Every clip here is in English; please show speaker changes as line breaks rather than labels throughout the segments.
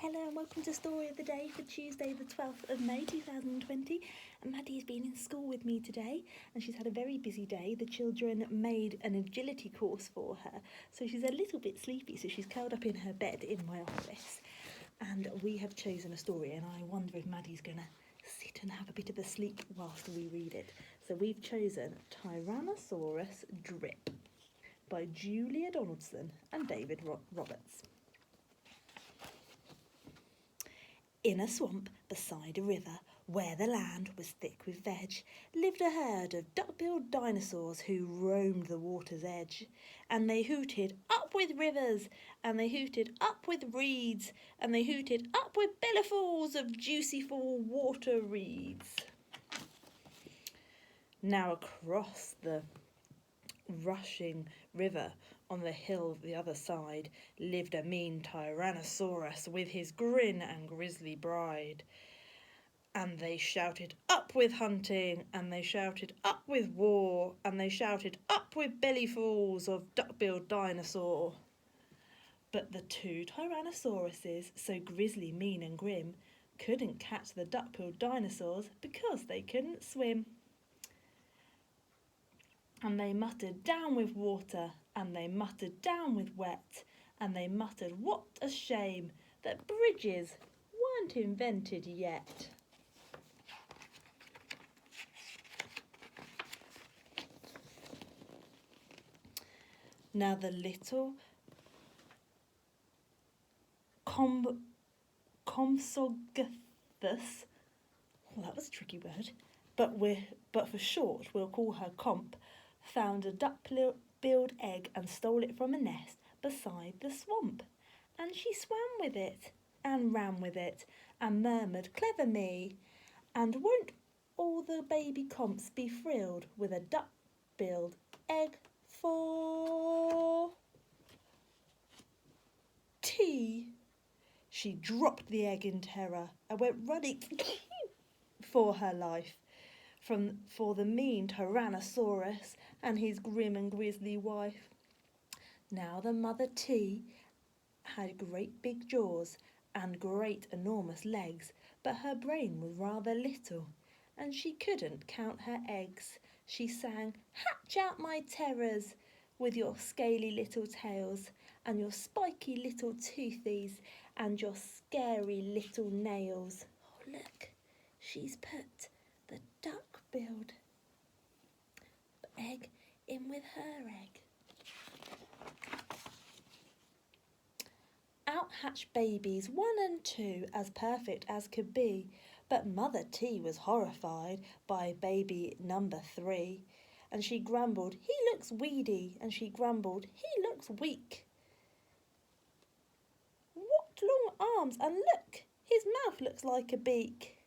Hello and welcome to Story of the Day for Tuesday the 12th of May 2020. And Maddie's been in school with me today and she's had a very busy day. The children made an agility course for her, so she's a little bit sleepy, so she's curled up in her bed in my office. And we have chosen a story and I wonder if Maddie's going to sit and have a bit of a sleep whilst we read it. So we've chosen Tyrannosaurus Drip by Julia Donaldson and David Roberts. In a swamp beside a river, where the land was thick with veg, lived a herd of duck-billed dinosaurs who roamed the water's edge. And they hooted up with rivers, and they hooted up with reeds, and they hooted up with bellyfuls of juicy full water reeds. Now across the rushing river, on the hill the other side, lived a mean Tyrannosaurus with his grin and grisly bride. And they shouted up with hunting, and they shouted up with war, and they shouted up with bellyfuls of duck-billed dinosaur. But the two Tyrannosauruses, so grisly, mean and grim, couldn't catch the duck-billed dinosaurs because they couldn't swim. And they muttered down with water, and they muttered down with wet, and they muttered what a shame that bridges weren't invented yet. Now the little Compsognathus, well, that was a tricky word, but for short we'll call her Comp, found a duck-billed egg and stole it from a nest beside the swamp. And she swam with it and ran with it and murmured, "Clever me! And won't all the baby Comps be thrilled with a duck-billed egg for tea?" She dropped the egg in terror and went running for her life for the mean Tyrannosaurus and his grim and grisly wife. Now the mother T had great big jaws and great enormous legs, but her brain was rather little, and she couldn't count her eggs. She sang, "Hatch out my terrors with your scaly little tails, and your spiky little toothies, and your scary little nails. Oh, look, she's put the duck-billed egg in with her egg." Out hatched babies 1 and 2, as perfect as could be, but Mother T was horrified by baby number 3, and she grumbled, "He looks weedy," and she grumbled, "He looks weak. What long arms, and look, his mouth looks like a beak."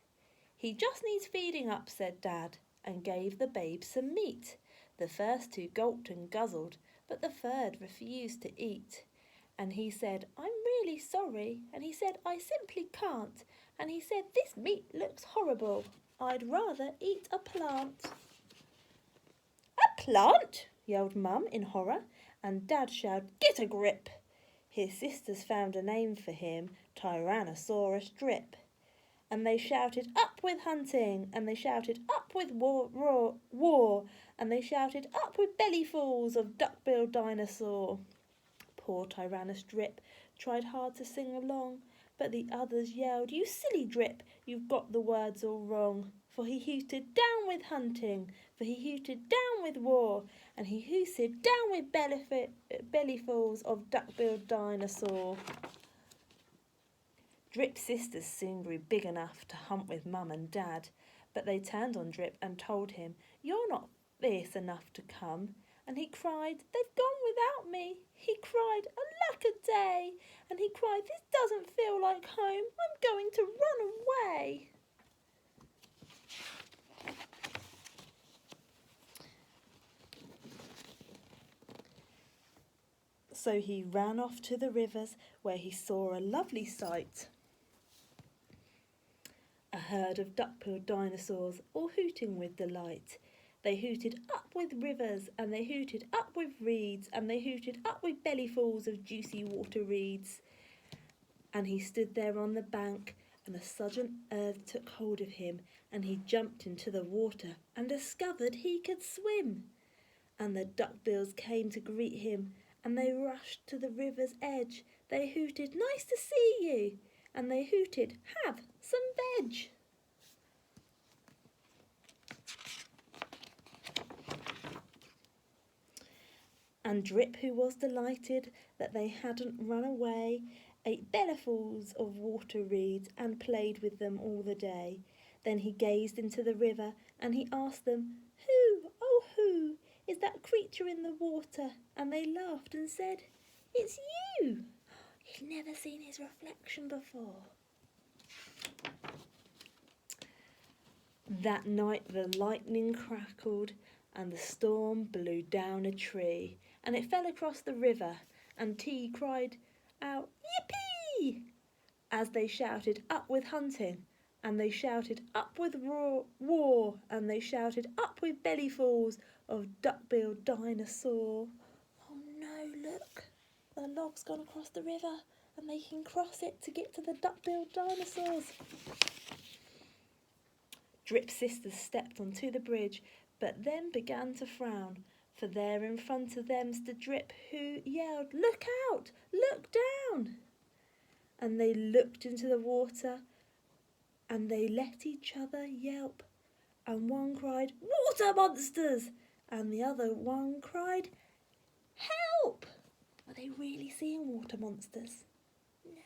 "He just needs feeding up," said Dad, and gave the babe some meat. The first 2 gulped and guzzled, but the third refused to eat. And he said, "I'm really sorry." And he said, "I simply can't." And he said, "This meat looks horrible. I'd rather eat a plant." "A plant?" yelled Mum in horror, and Dad shouted, "Get a grip." His sisters found a name for him, Tyrannosaurus Drip. And they shouted up with hunting, and they shouted up with war, and they shouted up with bellyfuls of duck-billed dinosaur. Poor Tyrannus Drip tried hard to sing along, but the others yelled, "You silly Drip, you've got the words all wrong." For he hooted down with hunting, for he hooted down with war, and he hooted down with bellyfuls of duck-billed dinosaur. Drip's sisters soon grew big enough to hunt with Mum and Dad, but they turned on Drip and told him, "You're not fierce enough to come." And he cried, "They've gone without me." He cried, "Alack-a-day!" And he cried, "This doesn't feel like home. I'm going to run away." So he ran off to the rivers, where he saw a lovely sight. A herd of duck-billed dinosaurs, all hooting with delight. They hooted up with rivers, and they hooted up with reeds, and they hooted up with bellyfuls of juicy water reeds. And he stood there on the bank, and a sudden urge took hold of him, and he jumped into the water and discovered he could swim. And the duckbills came to greet him, and they rushed to the river's edge. They hooted, "Nice to see you!" And they hooted, "Have some veg!" And Drip, who was delighted that they hadn't run away, ate bellyfuls of water reeds and played with them all the day. Then he gazed into the river and he asked them, "Who, oh who, is that creature in the water?" And they laughed and said, "It's you!" He'd never seen his reflection before. That night the lightning crackled and the storm blew down a tree, and it fell across the river, and T cried out, "Yippee!" as they shouted, "Up with hunting!" And they shouted, "Up with war!" And they shouted, "Up with bellyfuls of duck-billed dinosaur!" Oh no, look, the log's gone across the river and they can cross it to get to the duck-billed dinosaurs. Drip's sisters stepped onto the bridge, but then began to frown, for there in front of them stood Drip, who yelled, "Look out! Look down!" And they looked into the water, and they let each other yelp, and one cried, "Water monsters!" and the other one cried, "Help!" Were they really seeing water monsters? No.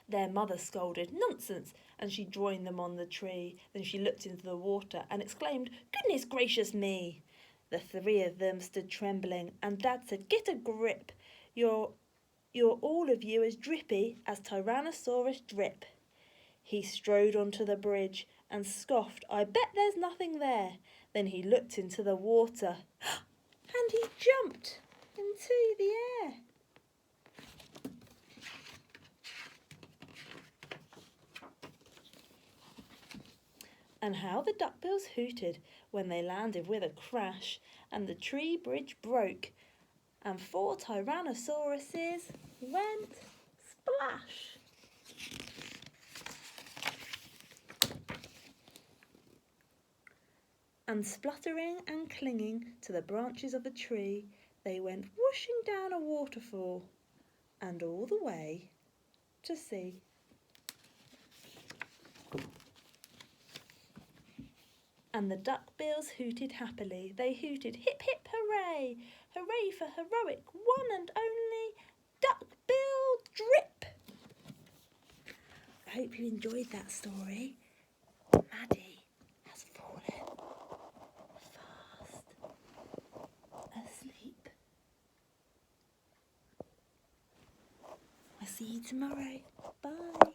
Their mother scolded, "Nonsense," and she joined them on the tree. Then she looked into the water and exclaimed, "Goodness gracious me!" The three of them stood trembling, and Dad said, "Get a grip. You're all of you as drippy as Tyrannosaurus Drip." He strode onto the bridge and scoffed, "I bet there's nothing there." Then he looked into the water and he jumped into the air. And how the duckbills hooted when they landed with a crash, and the tree bridge broke, and 4 Tyrannosauruses went splash. And spluttering and clinging to the branches of a tree, they went whooshing down a waterfall, and all the way to sea. And the duckbills hooted happily. They hooted, "Hip, hip, hooray! Hooray for heroic one and only Duck-billed Drip!" I hope you enjoyed that story. Maddie has fallen fast asleep. I'll see you tomorrow. Bye.